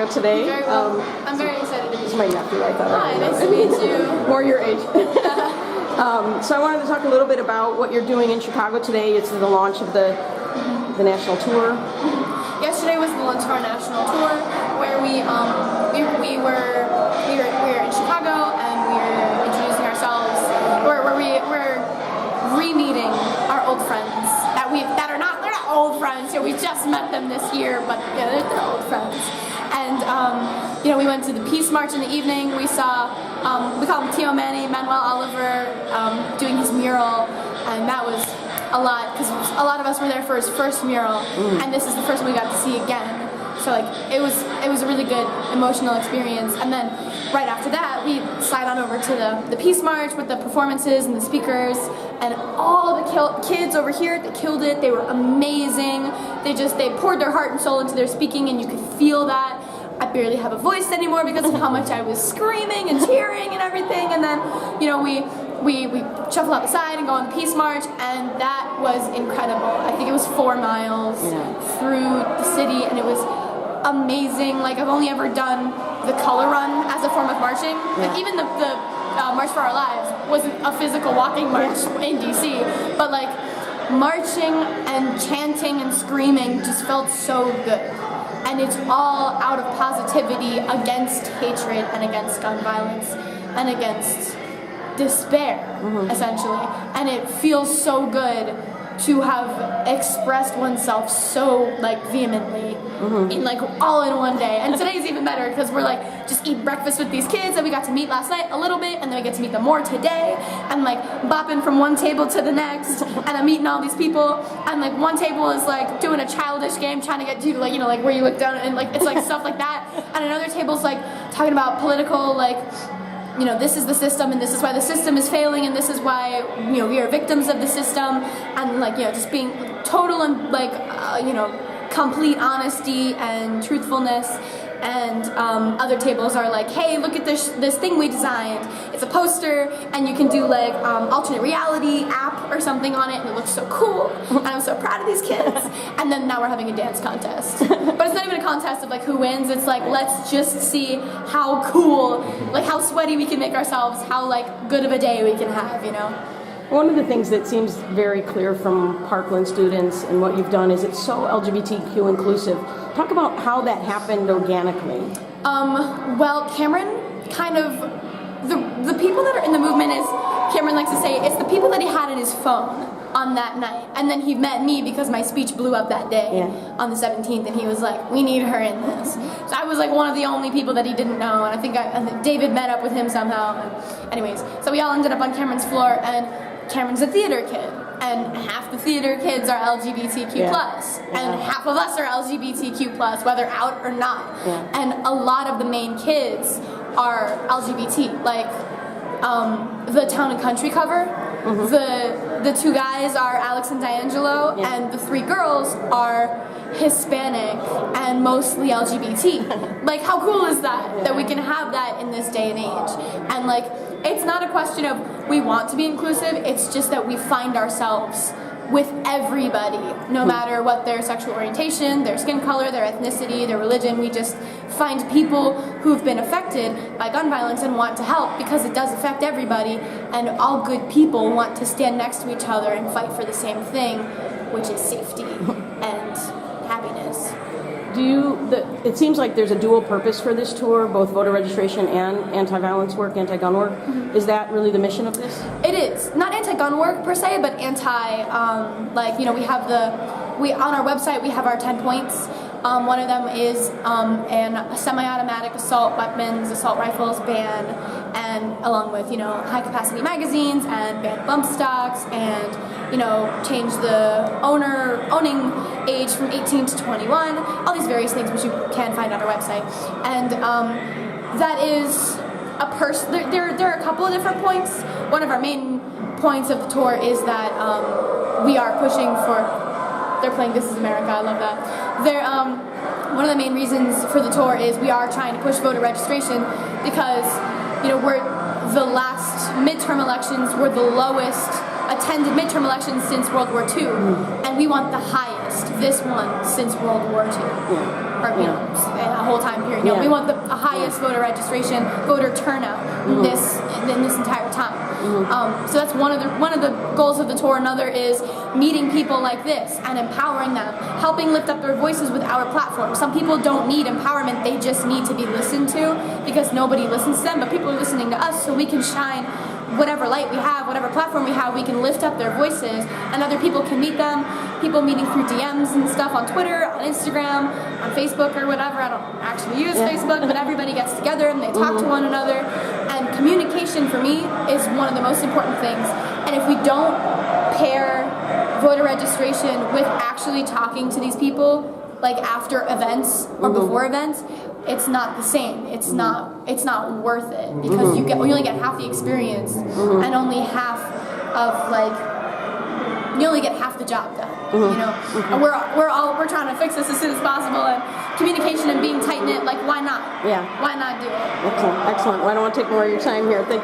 Chicago today. Very well. I'm very excited to be here. This is my nephew, I thought. Hi, nice to meet you. More your age. So I wanted to talk a little bit about what you're doing in Chicago today. It's the launch of the national tour. Yesterday was the launch of our national tour, where we were in Chicago and we were introducing ourselves. We're re-meeting our old friends they're not old friends. We just met them this year, but yeah, they're old friends. And we went to the Peace March in the evening. We saw we call him Tio Manuel Oliver doing his mural, and that was a lot because a lot of us were there for his first mural, and this is the first one we got to see again. So it was a really good emotional experience. And then right after that, we slide on over to the Peace March with the performances and the speakers, and all the kids over here, they killed it. They were amazing. They poured their heart and soul into their speaking, and you could feel that. I barely have a voice anymore because of how much I was screaming and cheering and everything. And then we shuffle out the side and go on the Peace March, and that was incredible. I think it was 4 miles through the city, and it was amazing. Like, I've only ever done the color run as a form of marching. Like, even the March for Our Lives wasn't a physical walking march in DC, but like marching and chanting and screaming just felt so good. And it's all out of positivity against hatred and against gun violence and against despair, essentially. And it feels so good to have expressed oneself so vehemently in all in one day. And today's even better because we're just eat breakfast with these kids that we got to meet last night a little bit, and then we get to meet them more today, and bopping from one table to the next, and I'm meeting all these people, and one table is doing a childish game trying to get you to where you look down, and it's stuff like that, and another table's talking about political this is the system, and this is why the system is failing, and this is why we are victims of the system, and just being total and complete honesty and truthfulness. And other tables are hey, look at this thing we designed. It's a poster, and you can do alternate reality app or something on it, and it looks so cool. And I'm so proud of these kids. And then now we're having a dance contest, but it's not even a contest of who wins. It's let's just see how cool, how sweaty we can make ourselves, how good of a day we can have, One of the things that seems very clear from Parkland students and what you've done is it's so LGBTQ inclusive. Talk about how that happened organically. Well, Cameron kind of, the people that are in the movement is, Cameron likes to say, it's the people that he had in his phone on that night. And then he met me because my speech blew up that day on the 17th, and he was we need her in this. So I was one of the only people that he didn't know, and I think David met up with him somehow. Anyways, so we all ended up on Cameron's floor, and Cameron's a theater kid, and half the theater kids are LGBTQ+, and half of us are LGBTQ+, whether out or not. And a lot of the main kids are LGBT, the Town and Country cover. The 2 guys are Alex and D'Angelo, and the 3 girls are Hispanic and mostly LGBT. How cool is that? That we can have that in this day and age. And it's not a question of we want to be inclusive, it's just that we find ourselves with everybody, no matter what their sexual orientation, their skin color, their ethnicity, their religion. We just find people who've been affected by gun violence and want to help because it does affect everybody, and all good people want to stand next to each other and fight for the same thing, which is safety and happiness. It seems like there's a dual purpose for this tour, both voter registration and anti-violence work, anti-gun work. Is that really the mission of this? It is. Not anti-gun work per se, but we on our website we have our 10 points. One of them is a semi-automatic assault rifles ban, and along with high-capacity magazines and ban bump stocks, and change the owning age from 18 to 21. All these various things which you can find on our website, and that is there are a couple of different points. One of our main points of the tour is that we are pushing for. They're playing This Is America. I love that. One of the main reasons for the tour is we are trying to push voter registration because we're the last midterm elections were the lowest attended midterm elections since World War II, and we want the highest this one since World War II, or whole time period. You know, Yeah. we want the highest voter registration, voter turnout in this entire time. So that's one of the goals of the tour. Another is meeting people like this and empowering them, helping lift up their voices with our platform. Some people don't need empowerment; they just need to be listened to because nobody listens to them. But people are listening to us, so we can shine whatever light we have, whatever platform we have. We can lift up their voices, and other people can meet them. People meeting through DMs and stuff on Twitter, on Instagram, on Facebook or whatever. I don't actually use Facebook, but everybody gets together and they talk to one another. And communication for me is one of the most important things. And if we don't pair voter registration with actually talking to these people, like after events or before events, it's not the same. It's not worth it because you only get half the experience and only half of you only get half the job done. You know, and we're trying to fix this as soon as possible. And communication and being tight knit, like why not? Yeah. Why not do it? Excellent. Well, I don't want to take more of your time here. Thank